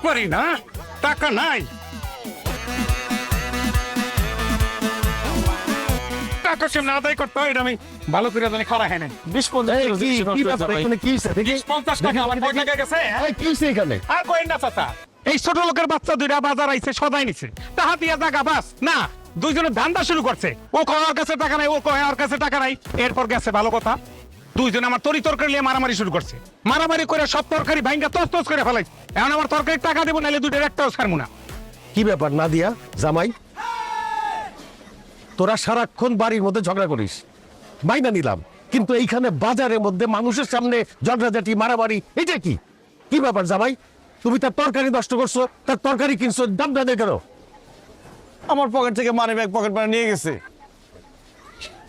পারি না, টাকা নাই। টাকা কেমন আদায় করতে হয় এটা আমি ভালো করে জানি, খরা হয় না। 50 টাকা আমার কয় টাকা গেছে? আর কই না চাচা, এই ছোট লোকের বাচ্চা দুইটা বাজার আইছে, সদাই নিছে, টাকা দিয়া জায়গা বাস না, দুইজনে ধান্দা শুরু করছে। ও কয় ওর কাছে টাকা নাই, ও কয় ওর কাছে টাকা নাই। এরপর গেছে ভালো কথা, দুইজনে আমার তরকারি নিয়ে মারামারি শুরু করছে। মারামারি করে সব তরকারি ভাঙ্গা তস করে ফেলাইছে। এখন আমার তরকারি টাকা দেবো, নাইলে দুইটার একটাও ছাড়বো না। কি ব্যাপার নাদিয়া জামাই, তোরা সারাক্ষণ বাড়ির মধ্যে ঝগড়া করিস, মাইনা নিলাম, কিন্তু এইখানে বাজারের মধ্যে মানুষের সামনে ঝগড়াঝাটি মারামারি, এটা কি কি ব্যাপার জামাই? তুমি তার তরকারি নষ্ট করছো, তার তরকারি কিনছো, দাম দাম কেন? আমার পকেট থেকে মানি ব্যাগ পকেট মানি নিয়ে গেছে।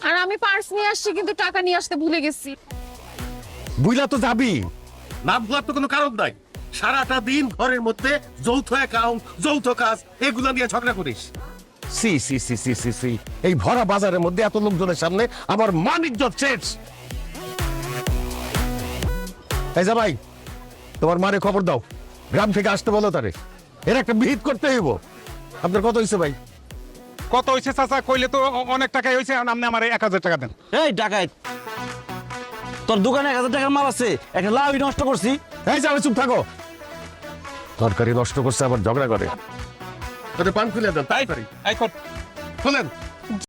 আর আমি পার্স নিয়ে আসছি, কিন্তু টাকা নিয়ে আসতে ভুলে গেছি। বুইলা তো যাবি না, ভুলার তো কোনো কারণ নাই। সারাটা দিন ঘরের মধ্যে যৌথ অ্যাকাউন্ট, যৌথ কাজ, এগুলো নিয়ে ঝগড়া করিস। সি সি সি সি সি সি, এই ভরা বাজারের মধ্যে এত লোকজনের সামনে আমার মান ইজ্জত শেষ। এই যা ভাই, তোমার মারে খবর দাও, গ্রাম থেকে আসতে বলো তারে, এর একটা বিহিত করতে হইব। আপনার কত হয়েছে ভাই? কত হয়েছে চাচা কইলে তো অনেক টাকাই হয়েছে। এখন আপনি আমার 1000 টাকা দেন। এই টাকায় তোর দোকানে 1000 টাকার মাল আছে, একটা লাউ নষ্ট করছি। এই যাবে, চুপ থাকো। তরকারি নষ্ট করছে, আবার ঝগড়া করে। তোরে পান খুলে দেন, তাই পারি এই কর। খুলেন।